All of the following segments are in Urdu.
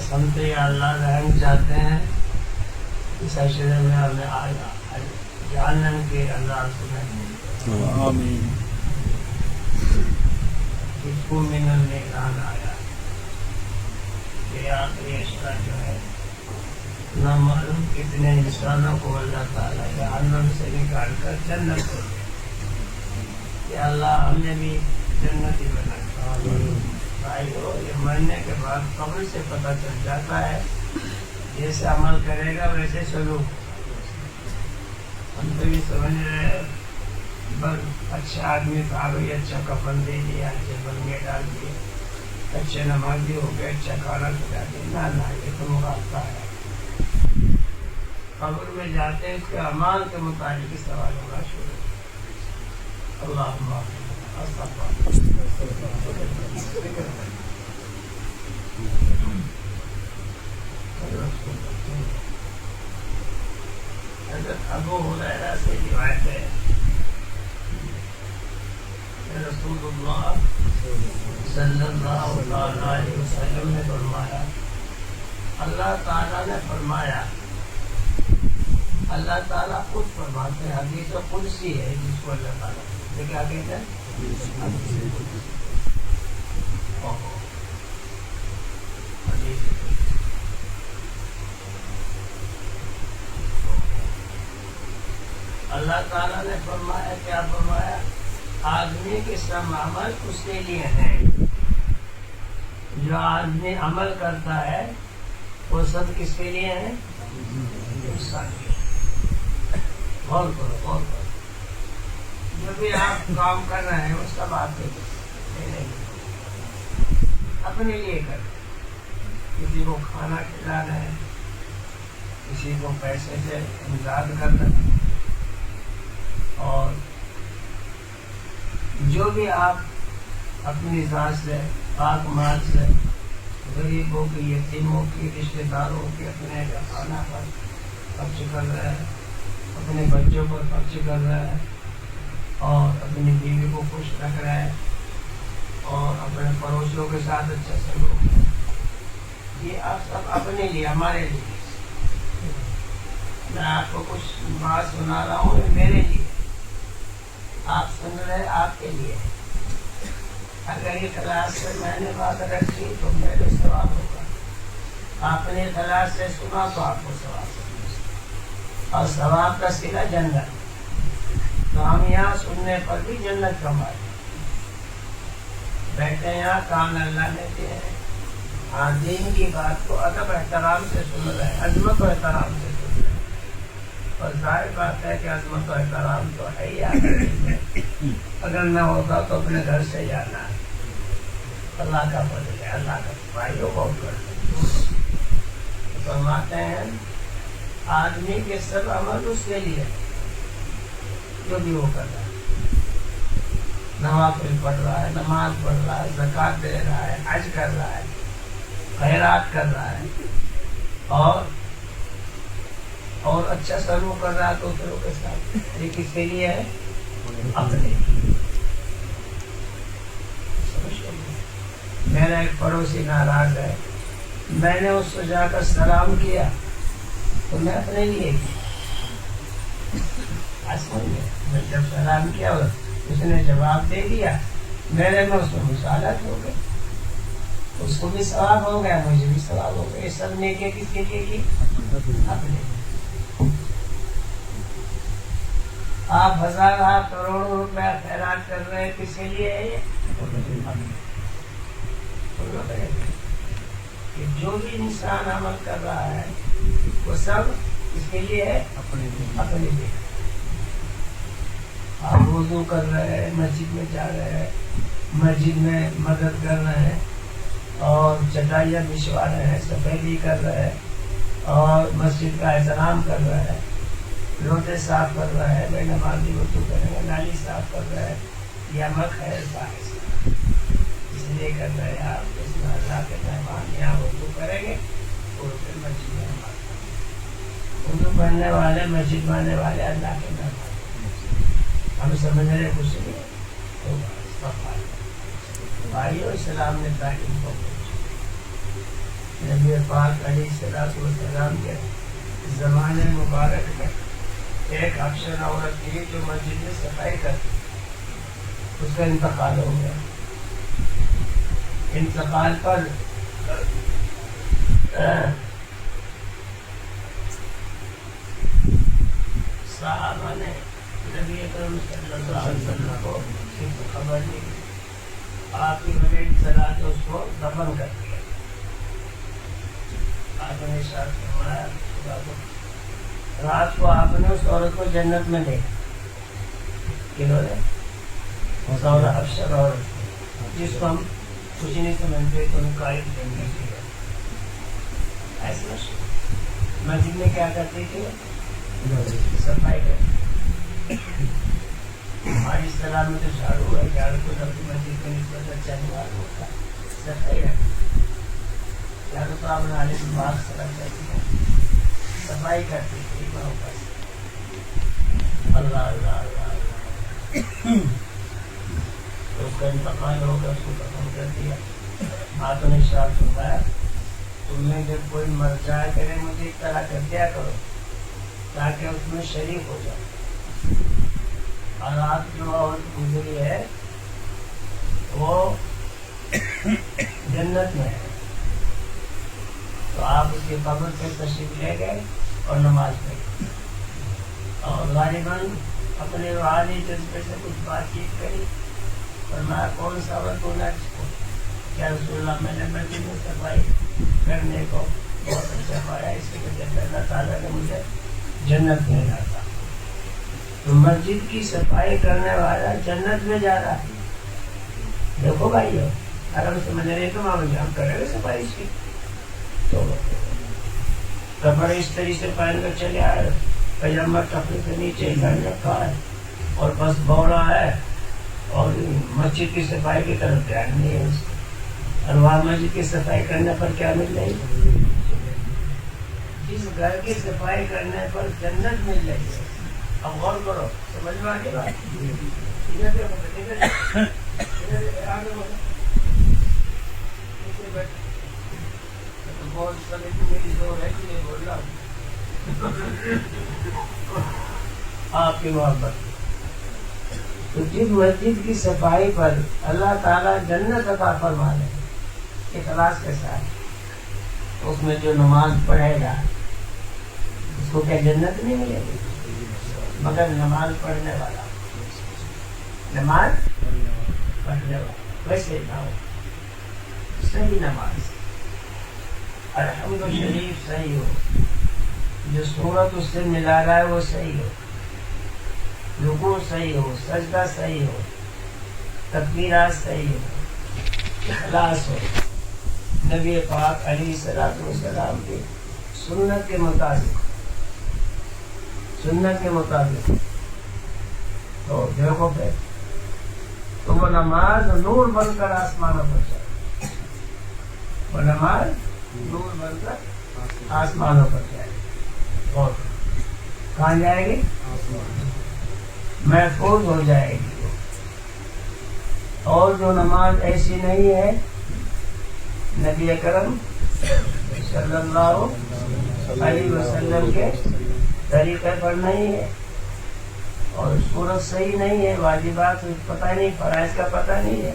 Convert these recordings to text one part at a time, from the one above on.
بس ہم تو یا اللہ رحم چاہتے ہیں اس عشرے میں ہمیں جہنم کے عذاب سے محفوظ کریں۔ آمین۔ اس کو من النگران آیا یہ آخری عشرہ جو ہے نہ معلوم کتنے انسانوں کو اللہ تعالیٰ جہنم سے نکال کر جنت کو دے کہ اللہ ہمیں بھی جنتی بنا۔ بھائیو یہ مرنے کے بعد قبر سے پتہ چل جاتا ہے، جیسے عمل کرے گا ویسے سلوک۔ ہم تو یہ سمجھ رہے ہیں بس اچھا آدمی تھا بھائی، اچھا کفن دے دیا، اچھے بنگے ڈال دیے، اچھے نمازی ہو گئے، اچھا کھانا کھلا دیا، نہ یہ تو مقابلہ ہے۔ قبر میں جاتے ہیں اس کے اعمال کے مطابق سوال ہونا شروع۔ اللہم حضرت ابو ہریرہ سے روایت ہے رسول اللہ صلی اللہ علیہ وسلم نے فرمایا، اللہ تعالیٰ نے فرمایا، اللہ تعالیٰ خود فرماتے ہیں، حدیث قدسی ہے جس کو اللہ تعالیٰ سے کیا کہتے ہیں، اللہ تعالیٰ نے فرمایا، کیا فرمایا، آدمی کے سب عمل اس کے لیے ہیں۔ جو آدمی عمل کرتا ہے وہ سب کس کے لیے ہیں، انسان کے لیے۔ غور کرو، غور کرو، جو بھی آپ کام کر رہے ہیں وہ سب آپ کے لیے، اپنے لیے کر رہے ہیں۔ کسی کو کھانا کھلا رہے ہیں، کسی کو پیسے سے امداد کر رہے ہیں، اور جو بھی آپ اپنی ذات سے، پاک مال سے، غریبوں کی، یتیموں کی، رشتہ داروں کی، اپنے کھانا پر خرچ کر رہے ہیں، اپنے بچوں پر خرچ کر رہے ہیں، اور اپنی بیوی کو خوش رکھ رہے ہیں، اور اپنے پڑوسیوں کے ساتھ اچھا سلوک ہے، یہ آپ سب اپنے لیے، ہمارے لیے۔ میں آپ کو کچھ بات سنا رہا ہوں، یہ میرے لیے، آپ سن رہے آپ کے لیے۔ اگر یہ کلاس سے میں نے بات رکھی تو میرے ثواب ہوگا، آپ نے کلاس سے سنا تو آپ کو ثواب ہوگا، اور ثواب کا صلہ جنت۔ تو ہم یہاں سننے پر بھی جنت کمائے، بیٹھے یہاں کام اللہ نے دیے ہیں، ہاں دین کی بات کو ادب احترام سے سن رہے ہیں، عظمت و احترام سے سن رہے ہیں، اور ظاہر بات ہے کہ عظمت و احترام تو ہے ہی آگے، اگر نہ ہوگا تو اپنے گھر سے جانا ہے۔ اللہ کا فضل ہے، اللہ کا بھائیوں بہت بڑا فرماتے ہیں، آدمی کے سب عمل اس کے لیے جو بھی وہ کر رہا ہے، نوافل پڑھ رہا ہے، نماز پڑھ رہا ہے، زکوٰۃ دے رہا ہے، حج کر رہا ہے، خیرات کر رہا ہے، اور اچھا سلوک کر رہا ہے دوسروں کے ساتھ، یہ کس کے لیے ہے، اپنے۔ میرا ایک پڑوسی ناراض ہے، میں نے اس کو جا کر سلام کیا تو میں اپنے لیے کیا، میں جب سلام کیا اس نے جواب دے دیا، میرے میں اس کو مسالت ہو گئی، اس کو بھی ثواب ہو گیا، مجھے بھی ثواب ہو گیا۔ یہ سب نیکی کس کے لیے کی، اپنے۔ آپ ہزار کروڑوں روپے خیرات کر رہے ہیں، کس کے لیے ہے یہ، کہ جو بھی انسان عمل کر رہا ہے وہ سب اس کے لیے ہے، اپنے لیے۔ آپ وضو کر رہے ہیں، مسجد میں جا رہے ہیں، مسجد میں مدد کر رہے ہیں، اور چٹائیاں بچھوا رہے ہیں، صفائی کر رہے ہیں، اور مسجد کا احترام کر رہے ہیں، لوٹے صاف کر رہے ہیں، بے نمازی وضو کریں گے، نالی صاف کر رہے ہیں، یہ عمل خیر صاحب اس لیے کر رہے ہیں۔ آپ اس میں اللہ کے مہمان یہاں وضو کریں گے تو پھر مسجد میں وضو کرنے والے، مسجد میں آنے والے اللہ کے مہمان، ہم سمجھ رہے کچھ نہیں تو بھائیو اسلام نے تعلیم کو نبی پاک علیہ السلام کے زمانے مبارک میں ایک افسر عورت تھی جو مسجد میں صفائی کرتی، اس کا انتقال ہو گیا۔ انتقال پر صحابہ نے نبی اکرم صلی اللہ علیہ وسلم کو صرف خبر نہیں دی، آپ کی بڑے اطلاع سے اس کو دفن کر دیا۔ آپ نے ارشاد فرمایا رات کو آپ نے اس عورت کو جنت میں دیکھا، کنہوں نے؟ افسر عورت جس کو ہم کچھ نہیں سمجھتے تو ان کا جنت ہے۔ ایسا مسجد میں کیا کرتے تھے؟ صفائی کرتے۔ ہماری اصطلاح میں تو جھاڑو ہے، جھاڑو کو اپنی مسجد میں نسبت اچھا نہیں ہوتا، صفائی رکھتے، جھاڑو تو آپ نالے میں باغ سڑک کرتی ہے، صفائی کرتی تھی وہاں پر۔ اللہ اللہ اللہ اللہ، اس کا انتقال ہو گیا، اس کو ختم کر دیا۔ آپ نے ارشاد فرمایا تم میں جب کوئی مر جائے کرے مجھے اطلاع کر دیا کرو تاکہ اس میں شریک ہو جائے۔ اور آپ جو عورت گزری ہے وہ جنت میں ہے، تو آپ اس کے قبر پہ تشریف لے گئے اور نماز پڑھی، اور غالباً اپنے روحانی جذبے سے کچھ بات چیت کری، فرمایا کون سا وقت ہونا اس کو؟ کیا رسول اللہ میں نے مسجد میں صفائی کرنے کو بہت اچھا پایا، اس کی وجہ سے اللہ تعالیٰ نے مجھے جنت میں لاتا۔ تو مسجد کی صفائی کرنے والا جنت میں جا رہا ہے۔ دیکھو بھائیو، اگر ہم سمجھ رہے ہیں تو ہم جام کریں گے صفائی اس کی، تو کپڑے اس طریقے سے پہن کر چلے آئے، پجامہ ٹخنے کے نیچے گھر رکھا ہے اور بس بوڑا ہے، اور مسجد کی صفائی کی طرف دھیان نہیں ہے اس کو۔ اور وہاں مسجد کی صفائی کرنے پر کیا مل رہی ہے؟ جس گھر کی صفائی کرنے پر جنت مل رہی ہے۔ اب غور کرو، سمجھ میں آ گئی بات؟ آپ کی محبت تو جس مسجد کی صفائی پر اللہ تعالیٰ جنت عطا فرما دے اخلاص کے ساتھ، اس میں جو نماز پڑھے گا اس کو کیا جنت نہیں ملے گی؟ مگر نماز پڑھنے والا، نماز پڑھنے والا ویسے نہ ہو، صحیح نماز، الحمد شریف صحیح ہو، جو صورت اس سے ملا رہا ہے وہ صحیح ہو، رکوع صحیح ہو، سجدہ صحیح ہو، تکبیرات صحیح ہو، اخلاص ہو، نبی پاک علیہ السلام کی سنت کے مطابق، سنت کے مطابق، تو دیکھو پھر تو وہ نماز نور بن کر آسمانوں پر جائے، وہ نماز نور بن کر آسمانوں پر جائے، اور کہاں جائے گی؟ محفوظ ہو جائے گی۔ اور جو نماز ایسی نہیں ہے، نبی اکرم صلی اللہ علیہ وسلم کے طریقے پر نہیں ہے، اور صورت صحیح نہیں ہے، واجبات پتہ نہیں، فرائض کا پتہ نہیں ہے،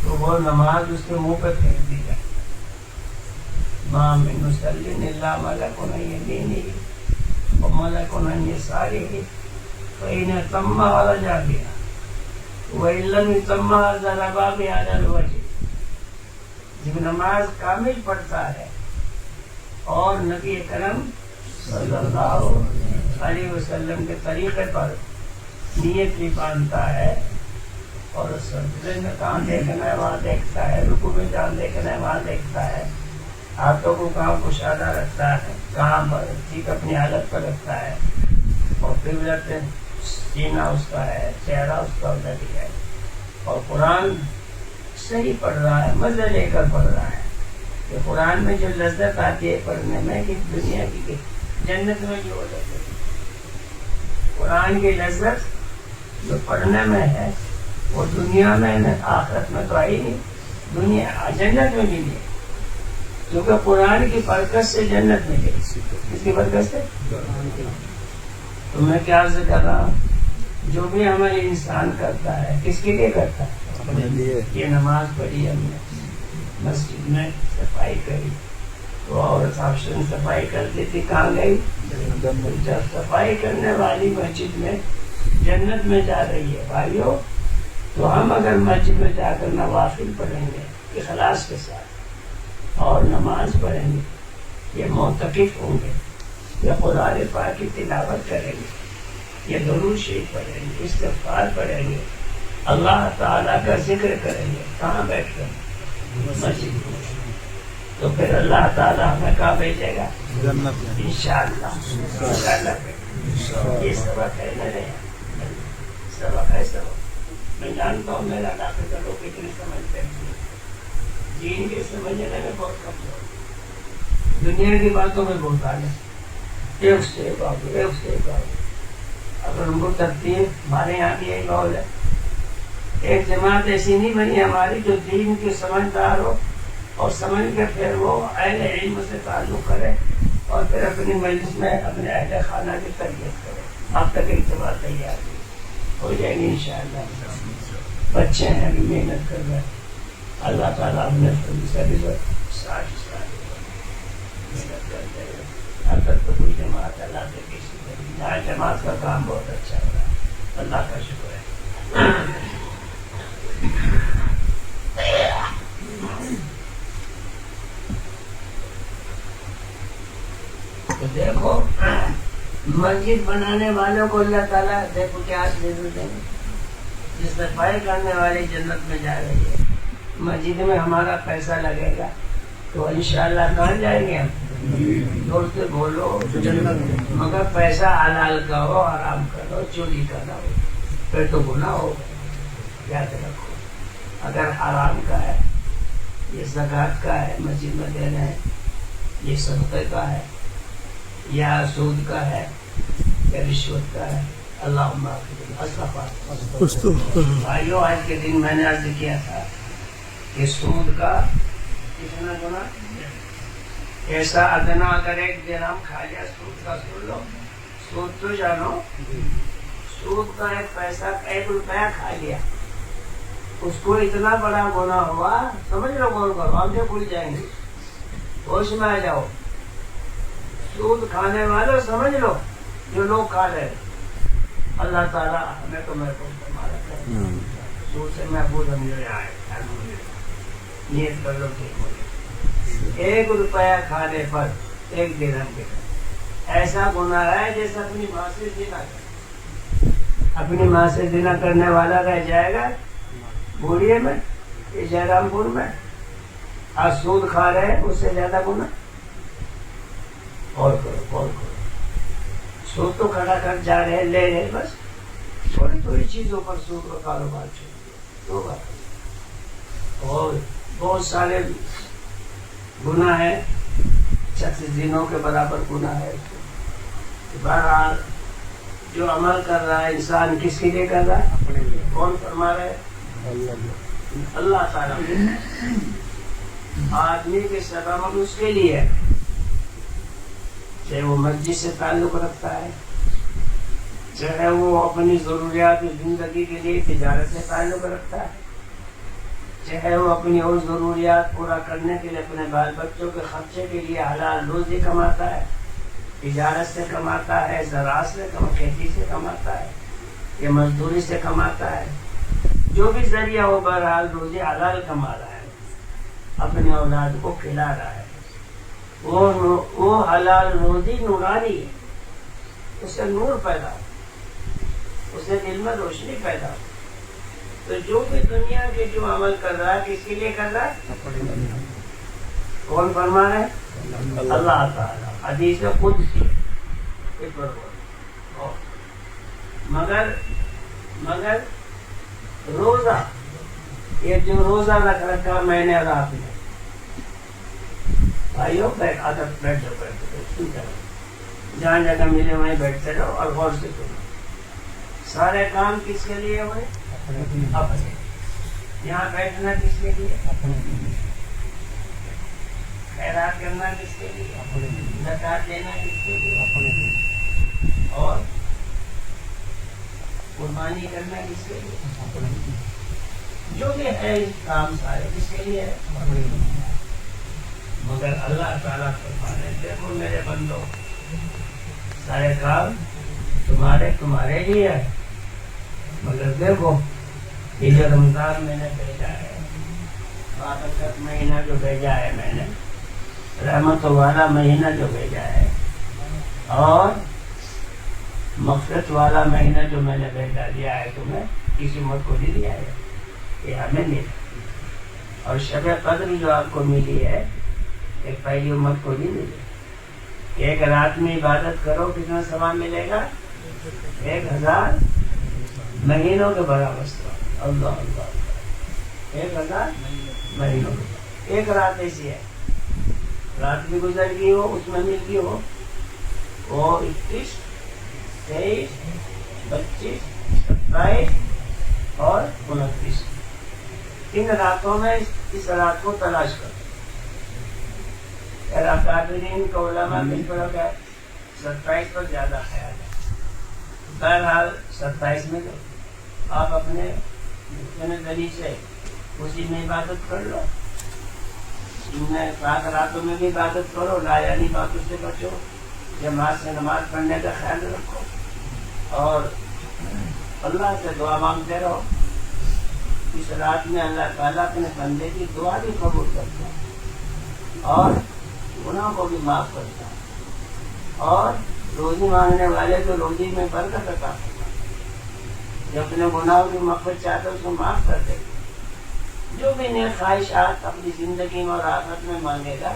تو وہ نماز اس کے منہ پہ پھینک دی جائے۔ ما من مصلی الا ملک یمینہ وملک عن یسارہ فإن تم ورجع بها وإن لم يتم ضرب بها على الوجه۔ جب نماز کامل پڑھتا ہے اور نبی کرم صلی اللہ علیہ وسلم کے طریقے پر نیت بھی باندھتا ہے، اور سجدے میں کہاں دیکھنا ہے وہاں دیکھتا ہے، رکوع میں جہاں دیکھنا ہے وہاں دیکھتا ہے، ہاتھوں کو کہاں کشادہ رکھتا ہے، کہاں پر ٹھیک اپنی حالت پر رکھتا ہے، اور پھر جاتے سینہ اس کا ہے، چہرہ اس کا ادھر ہی ہے، اور قرآن صحیح پڑھ رہا ہے، مزہ لے کر پڑھ رہا ہے۔ کہ قرآن میں جو لذت آتی ہے پڑھنے میں، کہ دنیا کی جنت میں جو لذت ہے، قرآن کی لذت جو پڑھنے میں ہے وہ دنیا میں آخرت میں تو آئی نہیں، دنیا جنت میں بھی نہیں۔ کیونکہ قرآن کی برکت سے جنت ملے. اس کی برکت سے تو میں کیا عرض کر رہا ہوں، جو بھی عمل انسان کرتا ہے کس کے لیے کرتا ہے؟ یہ نماز پڑھی ہم نے، مسجد میں صفائی کری، تو عورت آپشن صفائی کرتی تھی، کہاں گئی؟ جب صفائی کرنے والی مسجد میں جنت میں جا رہی ہے بھائیو، تو ہم اگر مسجد میں جا کر نوافل پڑھیں گے اخلاص کے ساتھ اور نماز پڑھیں گے، یہ معتکف ہوں گے، یہ قرآن پاک کی تلاوت کریں گے، یہ درود شریف پڑھیں گے، استغفار پڑھیں گے، اللہ تعالیٰ کا ذکر کریں گے، کہاں بیٹھ کر؟ مسجد میں. تو پھر اللہ تعالیٰ ہمیں کہاں بھیجے گا؟ جنت میں انشاءاللہ. یہ سبق ہے میرے، سبق ہے سبق. میں جانتا ہوں میرا علاقے کا لوگ کتنے سمجھتے ہیں، دین کے سمجھنے میں بہت کمزور، دنیا کی باتوں میں بہت آگے. ایک سے اگر ان کو ترتیب، ہمارے یہاں بھی ایک قول ہے، ایک جماعت ایسی نہیں بنی ہماری جو دین کے سمجھدار ہو اور سمجھ کے پھر وہ اہل علم سے تعلق کرے اور پھر اپنی مجلس میں اپنے اہل خانہ کی تربیت کرے. اب تک اعتبار تیار ہو جائے گی انشاءاللہ. بچے ہیں ابھی محنت کر رہے ہیں، اللہ تعالیٰ ہم نے ساتھ محنت کرتے ہیں. اب تک تو کوئی جماعت اللہ سے کسی طرح یہاں جماعت کا کام بہت اچھا ہو رہا ہے، اللہ کا شکر ہے. تو دیکھو مسجد بنانے والوں کو اللہ تعالیٰ دیکھو کیا دیں گے، جس صفائی کرنے والی جنت میں جا رہی ہے. مسجد میں ہمارا پیسہ لگے گا تو انشاءاللہ کہاں جائیں گے ہم؟ زور سے بولو جنت میں. مگر پیسہ حلال کا ہو، حرام کا ہو، چوری کا نہ ہو، پھر تو گناہ ہوگا. یاد رکھو، اگر حرام کا ہے، یہ زکوٰۃ کا ہے مسجد میں دے رہے ہیں، یہ صدقے کا ہے یا سود کا ہے یا رشوت کا ہے، اللہم بھائیو آج کے دن میں نے عرض کیا تھا کہ سود کا کتنا گنا، ایسا ادنا اگر 1 درہم کھا لیا سود کا، سن لو سود تو جانو، سود کا 1 پیسہ 1 روپیہ کھا لیا، اس کو اتنا بڑا گناہ ہوا. سمجھ لو، غور کرو، آنکھیں کھل جائیں گی، ہوش میں آ جاؤ. سود کھانے والوں سمجھ لو جو لوگ کھا رہے، اللہ تعالیٰ ہمیں تو محفوظ فرما رکھا ہے. سود سے محفوظ ہم جو آئے نیت کر لو ٹھیک ہو جائے. 1 روپیہ کھانے پر 1 درہم کے ایسا گناہ ہے جیسے اپنی ماں سے زنا کر، اپنی ماں سے زنا کرنے والا رہ جائے گا بوڑھے میں، جہرام پور میں. آج سود کھا رہے ہیں، اس سے زیادہ گناہ. اور کرو سود تو کھڑا کر جا رہے، لے رہے، بس تھوڑی تھوڑی چیزوں پر سود کا کاروبار چھوڑ دیا. دو بات اور بہت سارے گناہ ہیں، 36 دنوں کے برابر گناہ ہے. بہرحال جو عمل کر رہا ہے انسان کس کے لیے کر رہا ہے؟ اپنے لیے. کون فرما رہے؟ اللہ تعالیٰ. آدمی کے سبب اس کے لیے، چاہے وہ مسجد سے تعلق رکھتا ہے، چاہے وہ اپنی ضروریات زندگی کے لیے تجارت سے تعلق رکھتا ہے، چاہے وہ اپنی اور ضروریات پورا کرنے کے لیے اپنے بال بچوں کے خرچے کے لیے حلال روزی کماتا ہے، تجارت سے کماتا ہے، زراعت سے کھیتی سے کماتا ہے، یا مزدوری سے کماتا ہے. جو بھی ذریعہ ہو بہرحال روزی حلال کما رہا ہے، اپنے اولاد کو کھلا رہا ہے. وہ حلال روزی نورانی ہے، اس سے نور پیدا ہو، اس سے دل میں روشنی پیدا ہو. تو جو بھی دنیا کے جو عمل کر رہا ہے کس کے لیے کر رہا ہے؟ کون فرما ہے؟ اللہ تعالیٰ. حدیث قدسی مگر روزہ، یہ جو روزہ رکھ رکھا میں نے رات میں، بھائیو بیٹھ جاؤ، جہاں جگہ ملے وہیں بیٹھتے رہو اور غور سے سنو. سارے کام کس کے لیے ہوئے؟ اپنے. یہاں بیٹھنا کس کے لیے؟ خیرات خیرات کرنا کس کے لیے؟ زکات دینا کس کے لیے؟ اور قربانی کرنا کس کے لیے؟ جو بھی ہے کام سارے کس کے لیے ہے؟ مگر اللہ تعالیٰ فرمانے دیکھو میرے بندو، سارے کام تمہارے لیے ہے، مگر دیکھو یہ جو رمضان میں نے بھیجا ہے، بابرکت مہینہ جو بھیجا ہے میں نے، رحمت والا مہینہ جو بھیجا ہے، اور مغفرت والا مہینہ جو میں نے بھیجا دیا ہے تمہیں، کسی امت کو نہیں دیا ہے، یہ ہمیں ملا۔ اور شب قدر جو آپ کو ملی ہے، ایک پہلی امت کو نہیں ملی۔ ایک رات میں عبادت کرو کتنا ثواب ملے گا؟ 1000 مہینوں کے برابر ثواب۔ اللہ اللہ، 1000 مہینوں کے۔ ایک رات ایسی ہے، رات بھی گزر گئی ہو، اس میں مل گئی ہو، وہ 21، 23، 25، 27 اور 29، ان راتوں میں اس رات کو تلاش کرو۔ اکابرین کا علماء میں فرق ہے، 27 پر زیادہ خیال ہے۔ بہرحال 27 میں تو آپ اپنے دلی سے اسی میں عبادت کر لو، ان 7 راتوں میں بھی عبادت کرو، لایانی باتوں سے بچو، جماعت سے نماز پڑھنے کا خیال رکھو، اور اللہ سے دعا مانگتے رہو۔ اس رات میں اللہ تعالیٰ اپنے بندے کی دعا بھی قبول کرتا ہے اور گناہ کو بھی معاف کرتا ہے، اور روزی مانگنے والے کو روزی میں برکت عطا کرتا ہے، جو اپنے گناہوں کی مغفرت چاہتا ہے اس کو معاف کر دے گا۔ جو بھی نیک خواہشات اپنی زندگی میں اور آخرت میں مانگے گا،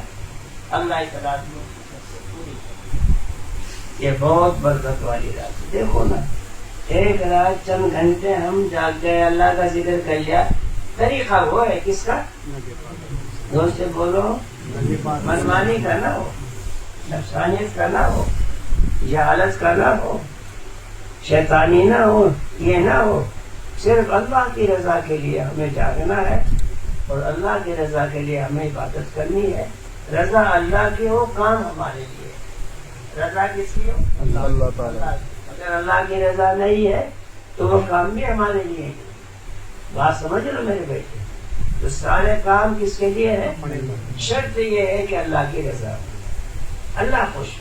اللہ اس رات میں پوری کرے گا۔ یہ بہت برکت والی رات ہے۔ دیکھو نا، ایک رات چند گھنٹے ہم جاگ گئے، اللہ کا ذکر کر لیا، طریقہ وہ ہے کس کا؟ دوست سے بولو، منمانی کا نہ ہو، نفسانیت کا نہ ہو، جہالت کا نہ ہو، شیطانی نہ ہو، یہ نہ ہو، صرف اللہ کی رضا کے لیے ہمیں جاگنا ہے، اور اللہ کی رضا کے لیے ہمیں عبادت کرنی ہے۔ رضا اللہ کی ہو، کام ہمارے لیے۔ رضا کس کی ہو؟ اللہ تعالیٰ۔ اگر اللہ کی رضا نہیں ہے تو وہ کام بھی ہمارے لیے ہے۔ بات سمجھ لو میرے بیٹے، تو سارے کام کس کے لیے ہے؟ شرط یہ ہے کہ اللہ کی رضا ہو، اللہ خوش ہو۔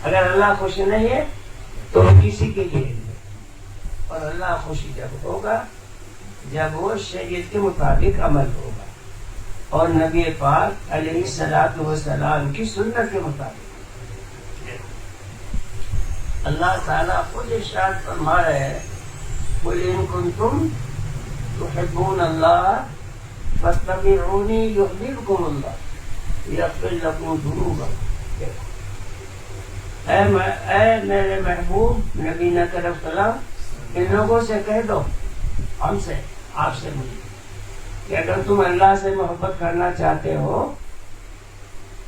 اگر اللہ خوش نہیں ہے تو کسی کے لیے نہیں، اور اللہ خوش جب ہوگا جب وہ شریعت کے مطابق عمل ہوگا اور نبی پاک علیہ الصلوۃ والسلام کی سنت کے مطابق۔ اللہ تعالیٰ خود ارشاد فرما رہے ہیں، قُلْ إِن كُنتُمْ تُحِبُّونَ اللَّهَ فَاتَّبِعُونِي يُحْبِبْكُمُ اللَّهُ وَيَغْفِرْ لَكُمْ ذُنُوبَكُمْ۔ اے میرے محبوب نبی نہ طرف سلام، ان لوگوں سے کہہ دو، ہم سے، آپ سے مجھے، کہ اگر تم اللہ سے محبت کرنا چاہتے ہو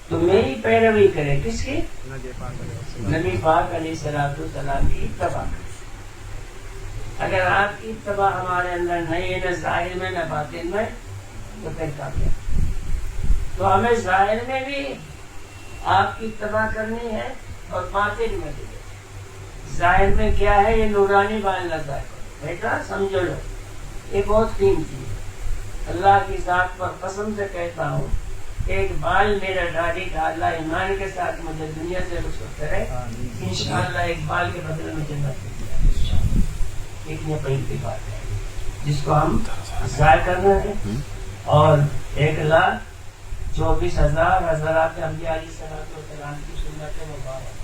تو میری پیروی کرے، کس کی؟ نبی پاک علیہ الصلوۃ والسلام کی اتباع کرے۔ اگر آپ کی اتباع ہمارے اندر نہیں ہے، نہ ظاہر میں نہ باطن میں، تو پھر کامیاب۔ تو ہمیں ظاہر میں بھی آپ کی اتباع کرنی ہے اور باطن میں بھی۔ ظاہر میں کیا ہے؟ یہ نورانی بال نظر ہے، بیٹا سمجھ لو، یہ بہت قیمتی ہے۔ اللہ کی ذات پر قسم سے کہتا ہوں، ایک بال میرا داڑھی کا اللہ ایمان کے ساتھ مجھے دنیا سے رخصت کرے، انشاءاللہ ایک بال کے بدلے میں جنت میں جائے انشاءاللہ۔ اتنی قیمتی بات ہے جس کو ہم ضائع کرنا ہے۔ اور 1,24,000 حضرات انبیاء علیہ الصلوۃ والسلام کی سنت مبارک،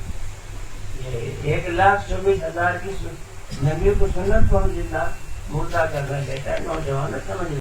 یہ 1,24,000 کی نبی کو سنت کو ہم زندہ مردہ کر رہے ہیں۔ بیٹا نوجوان سمجھ